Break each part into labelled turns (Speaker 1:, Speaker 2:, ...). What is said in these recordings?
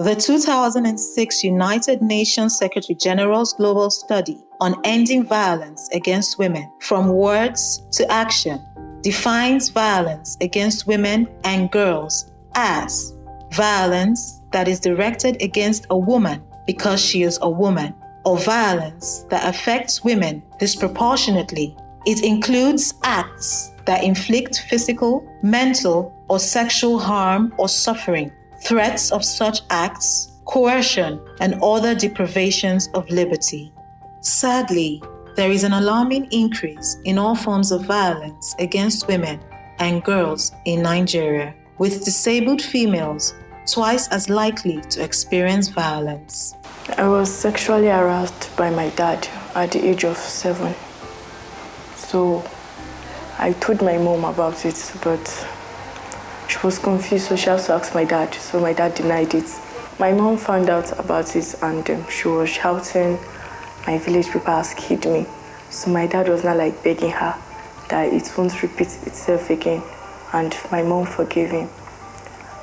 Speaker 1: The 2006 United Nations Secretary General's Global Study on Ending Violence Against Women from Words to Action defines violence against women and girls as violence that is directed against a woman because she is a woman, or violence that affects women disproportionately. It includes acts that inflict physical, mental, or sexual harm or suffering, threats of such acts, coercion, and other deprivations of liberty. Sadly, there is an alarming increase in all forms of violence against women and girls in Nigeria, with disabled females twice as likely to experience violence.
Speaker 2: I was sexually harassed by my dad at the age of 7. So I told my mom about it, but she was confused, so she has to ask my dad. So my dad denied it. My mom found out about it and she was shouting, my village people has killed me. So my dad was not like begging her that it won't repeat itself again. And my mom forgave him.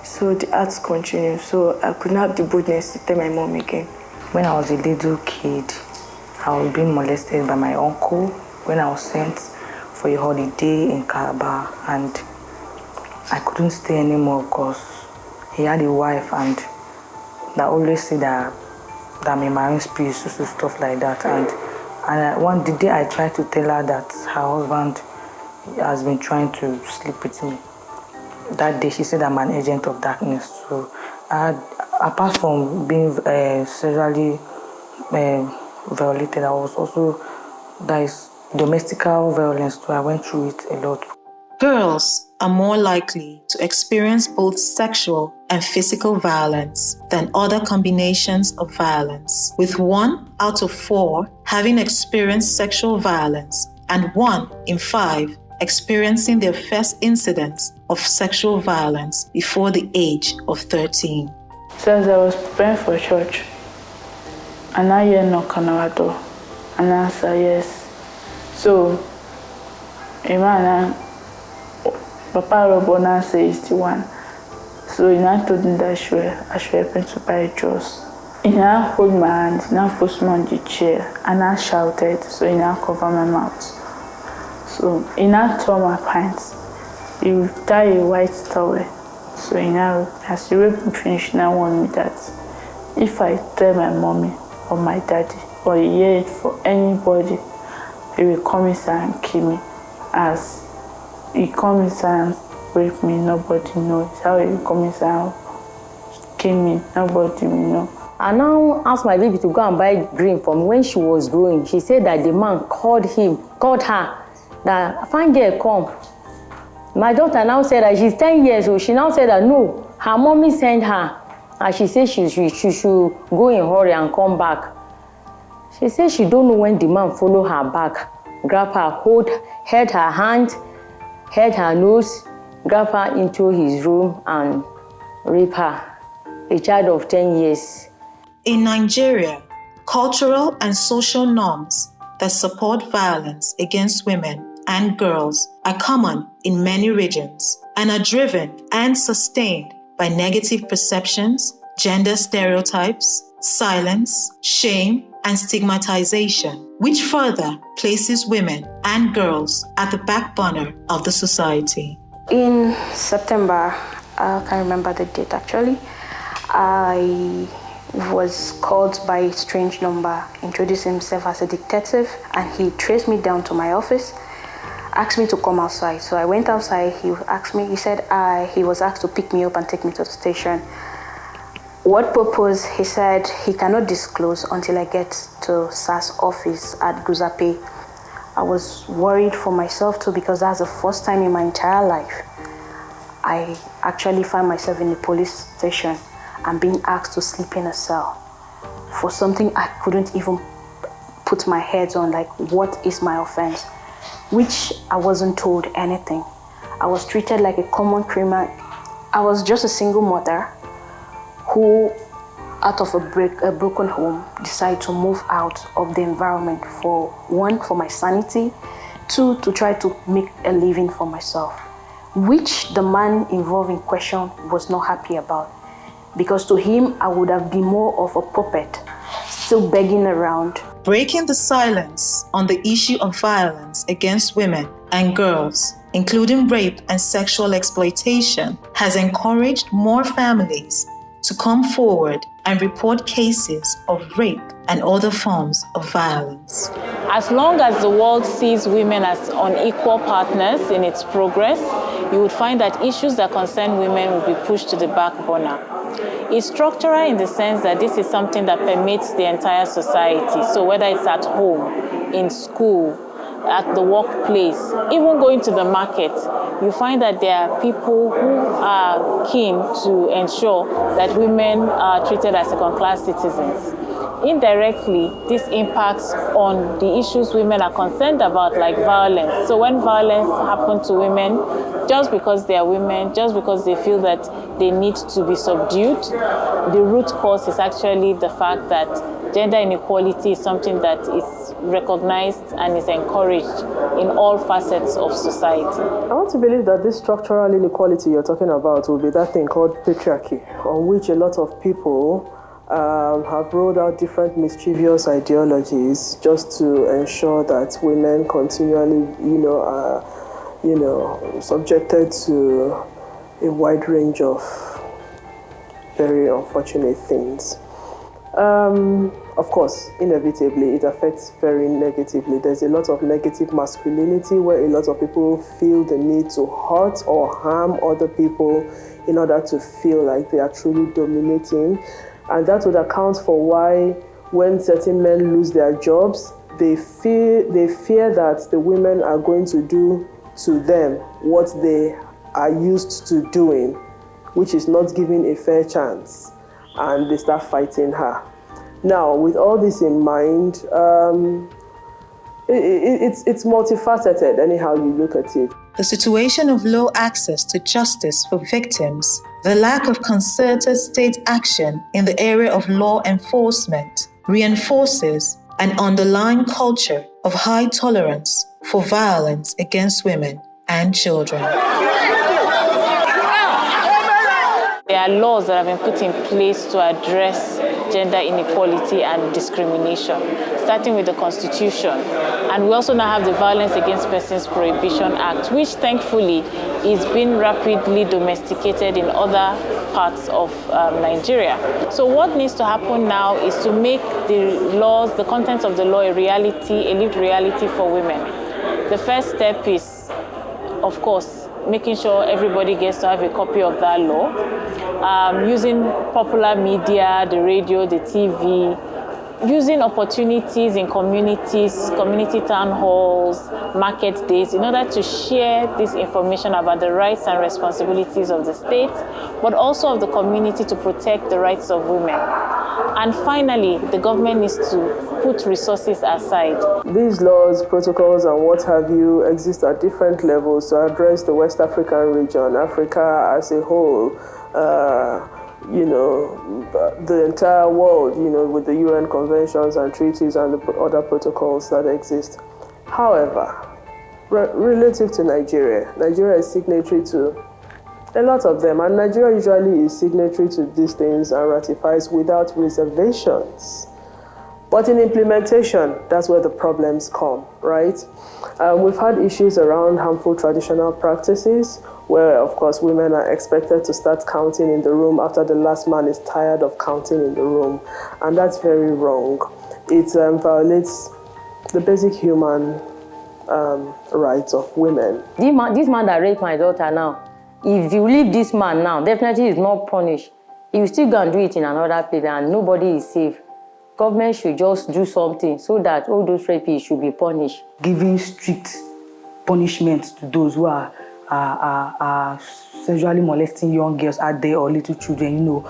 Speaker 2: So the acts continued. So I could not have the boldness to tell my mom again.
Speaker 3: When I was a little kid, I was being molested by my uncle when I was sent for a holiday in Calabar, and I couldn't stay anymore because he had a wife and that always said that I'm a marine spirit, so stuff like that. And the day I tried to tell her that her husband has been trying to sleep with me, that day she said I'm an agent of darkness. So apart from being sexually violated, I was also, that is domestic violence, so I went through it a lot.
Speaker 1: Girls are more likely to experience both sexual and physical violence than other combinations of violence, with 1 out of 4 having experienced sexual violence and 1 in 5 experiencing their first incidents of sexual violence before the age of 13.
Speaker 2: So as I was preparing for church, and I hear knock on our door, and I answer yes. So, Imana, Papa Robona says the one. So he now told me that I should help him to buy juice. He now hold my hand, he now pushed me on the chair, and I shouted, so he now covered my mouth. So he now tore my pants. He would tie a white towel. So he now, as he raped me finish, he now warned me that if I tell my mommy or my daddy or hear it for anybody, he will come inside and kill me. As he come inside and rape me, nobody knows. How he come inside and kill me, nobody will know.
Speaker 4: I now asked my baby to go and buy green for me. When she was growing, she said that the man called her, that fine girl come. My daughter now said that she's 10 years old. She now said that no, her mommy sent her. And she said she should go in a hurry and come back. She said she don't know when the man follow her back, grab her, held her hand, held her nose, grab her into his room and rape her, a child of 10 years.
Speaker 1: In Nigeria, cultural and social norms that support violence against women and girls are common in many regions and are driven and sustained by negative perceptions, gender stereotypes, silence, shame, and stigmatization, which further places women and girls at the back burner of the society.
Speaker 5: In September, I can't remember the date actually, I was called by a strange number, introduced himself as a detective, and he traced me down to my office, asked me to come outside. So I went outside. He said he was asked to pick me up and take me to the station. What purpose? He said he cannot disclose until I get to SAS office at Guzape. I was worried for myself too, because that's the first time in my entire life I actually found myself in a police station and being asked to sleep in a cell for something I couldn't even put my head on, like what is my offense, which I wasn't told anything. I was treated like a common criminal. I was just a single mother who, out of a broken home, decided to move out of the environment for 1, for my sanity, 2, to try to make a living for myself, which the man involved in question was not happy about. because to him, I would have been more of a puppet, still begging around.
Speaker 1: Breaking the silence on the issue of violence against women and girls, including rape and sexual exploitation, has encouraged more families to come forward and report cases of rape and other forms of violence.
Speaker 2: As long as the world sees women as unequal partners in its progress, you would find that issues that concern women will be pushed to the back burner. It's structural in the sense that this is something that permeates the entire society. So whether it's at home, in school, at the workplace, even going to the market, you find that there are people who are keen to ensure that women are treated as second-class citizens. Indirectly, this impacts on the issues women are concerned about, like violence. So when violence happens to women, just because they are women, just because they feel that they need to be subdued, the root cause is actually the fact that gender inequality is something that is recognized and is encouraged in all facets of society.
Speaker 6: I want to believe that this structural inequality you're talking about will be that thing called patriarchy, on which a lot of people have rolled out different mischievous ideologies just to ensure that women continually, are, subjected to a wide range of very unfortunate things. Of course, inevitably, it affects very negatively. There's a lot of negative masculinity where a lot of people feel the need to hurt or harm other people in order to feel like they are truly dominating. And that would account for why when certain men lose their jobs, they fear that the women are going to do to them what they are used to doing, which is not giving a fair chance, and they start fighting her. Now, with all this in mind, it's multifaceted anyhow you look at it.
Speaker 1: The situation of low access to justice for victims, the lack of concerted state action in the area of law enforcement reinforces an underlying culture of high tolerance for violence against women and children.
Speaker 2: There are laws that have been put in place to address gender inequality and discrimination, starting with the Constitution. And we also now have the Violence Against Persons Prohibition Act, which thankfully is being rapidly domesticated in other parts of Nigeria. So what needs to happen now is to make the laws, the contents of the law, a reality, a lived reality for women. The first step is, of course, making sure everybody gets to have a copy of that law, using popular media, the radio, the TV, using opportunities in communities, community town halls, market days, in order to share this information about the rights and responsibilities of the state, but also of the community to protect the rights of women. And finally, the government needs to put resources aside.
Speaker 6: These laws, protocols, and what have you exist at different levels to address the West African region, Africa as a whole, the entire world, with the UN conventions and treaties and the other protocols that exist. However, relative to Nigeria is signatory to a lot of them, and Nigeria usually is signatory to these things and ratifies without reservations. But in implementation, that's where the problems come, right? We've had issues around harmful traditional practices, where, of course, women are expected to start counting in the room after the last man is tired of counting in the room. And that's very wrong. It violates the basic human rights of women.
Speaker 4: This man that raped my daughter now, if you leave this man now, definitely he's not punished. He will still go and do it in another place and nobody is safe. Government should just do something so that all those rapists should be punished.
Speaker 3: Giving strict punishment to those who are sexually molesting young girls out there or little children,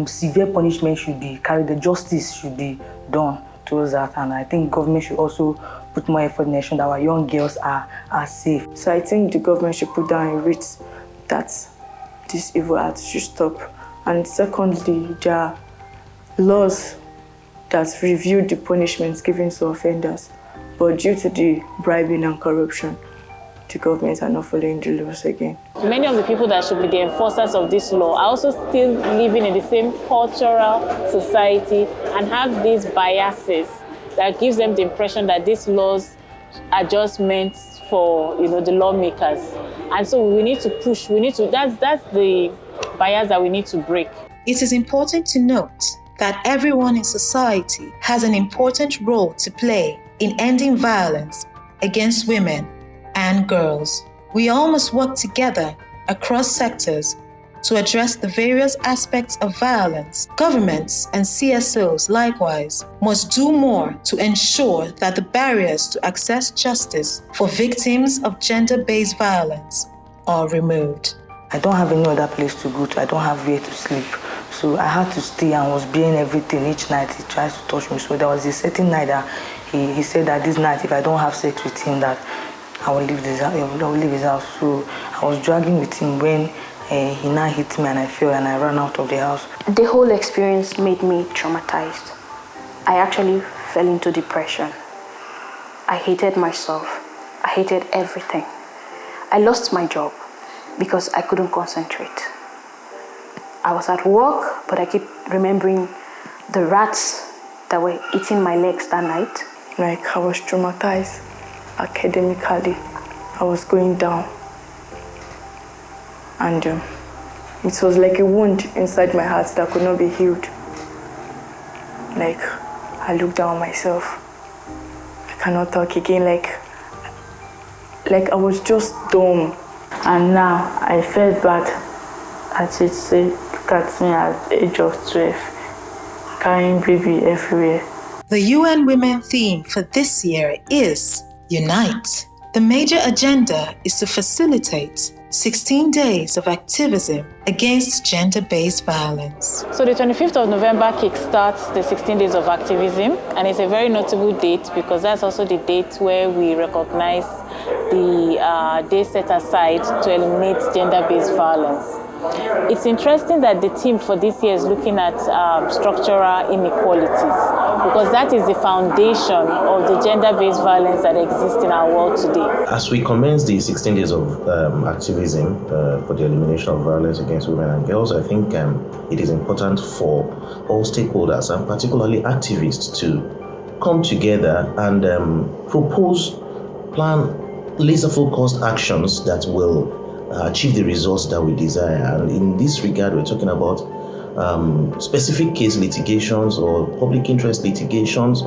Speaker 3: severe punishment should be carried, the justice should be done towards that. And I think government should also put more effort in ensuring that our young girls are safe.
Speaker 7: So I think the government should put down a writ that this evil act should stop. And secondly, there are laws that review the punishments given to offenders, but due to the bribing and corruption, the government are not following the laws again.
Speaker 2: Many of the people that should be the enforcers of this law are also still living in the same cultural society and have these biases that gives them the impression that these laws are just meant for, the lawmakers. And so we need to push, that's the bias that we need to break.
Speaker 1: It is important to note that everyone in society has an important role to play in ending violence against women and girls. We all must work together across sectors to address the various aspects of violence. Governments and CSOs likewise must do more to ensure that the barriers to access justice for victims of gender-based violence are removed.
Speaker 3: I don't have any other place to go to. I don't have where to sleep. So I had to stay and was being everything each night. He tries to touch me. So there was a certain night that he said that this night, if I don't have sex with him, that I will leave his house. So I was dragging with him when he now hit me and I fell and I ran out of the house.
Speaker 5: The whole experience made me traumatized. I actually fell into depression. I hated myself. I hated everything. I lost my job because I couldn't concentrate. I was at work, but I keep remembering the rats that were eating my legs that night.
Speaker 7: Like, I was traumatized academically. I was going down. And it was like a wound inside my heart that could not be healed. Like, I looked down on myself. I cannot talk again. Like I was just dumb.
Speaker 2: And now I felt bad. I should say, look at me at the age of 12, carrying baby everywhere.
Speaker 1: The UN Women theme for this year is Unite. The major agenda is to facilitate 16 days of activism against gender-based violence.
Speaker 2: So the 25th of November kickstarts the 16 days of activism, and it's a very notable date because that's also the date where we recognize the day set aside to eliminate gender-based violence. It's interesting that the theme for this year is looking at structural inequalities, because that is the foundation of the gender-based violence that exists in our world today.
Speaker 8: As we commence the 16 days of activism for the elimination of violence against women and girls, I think it is important for all stakeholders, and particularly activists, to come together and plan laser-focused actions that will achieve the results that we desire. And in this regard, we're talking about specific case litigations or public interest litigations,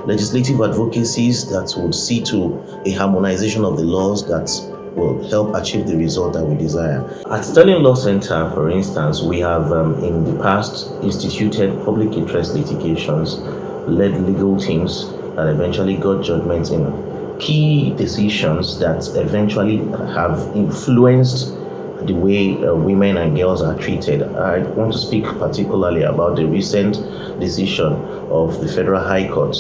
Speaker 8: legislative advocacies that would see to a harmonization of the laws that will help achieve the result that we desire. At Sterling Law Center, for instance, we have in the past instituted public interest litigations, led legal teams that eventually got judgments in key decisions that eventually have influenced the way women and girls are treated. I want to speak particularly about the recent decision of the Federal High Court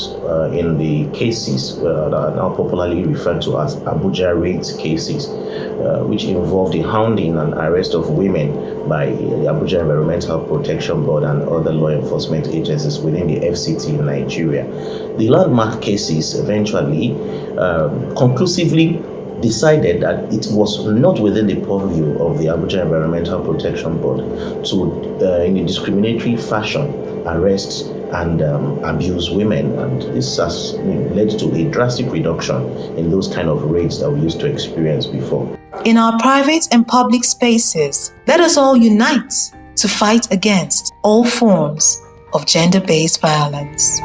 Speaker 8: in the cases that are now popularly referred to as Abuja raid cases, which involved the hounding and arrest of women by the Abuja Environmental Protection Board and other law enforcement agencies within the FCT in Nigeria. The landmark cases eventually conclusively decided that it was not within the purview of the Abuja Environmental Protection Board to, in a discriminatory fashion, arrest and abuse women. And this has led to a drastic reduction in those kind of rates that we used to experience before.
Speaker 1: In our private and public spaces, let us all unite to fight against all forms of gender-based violence.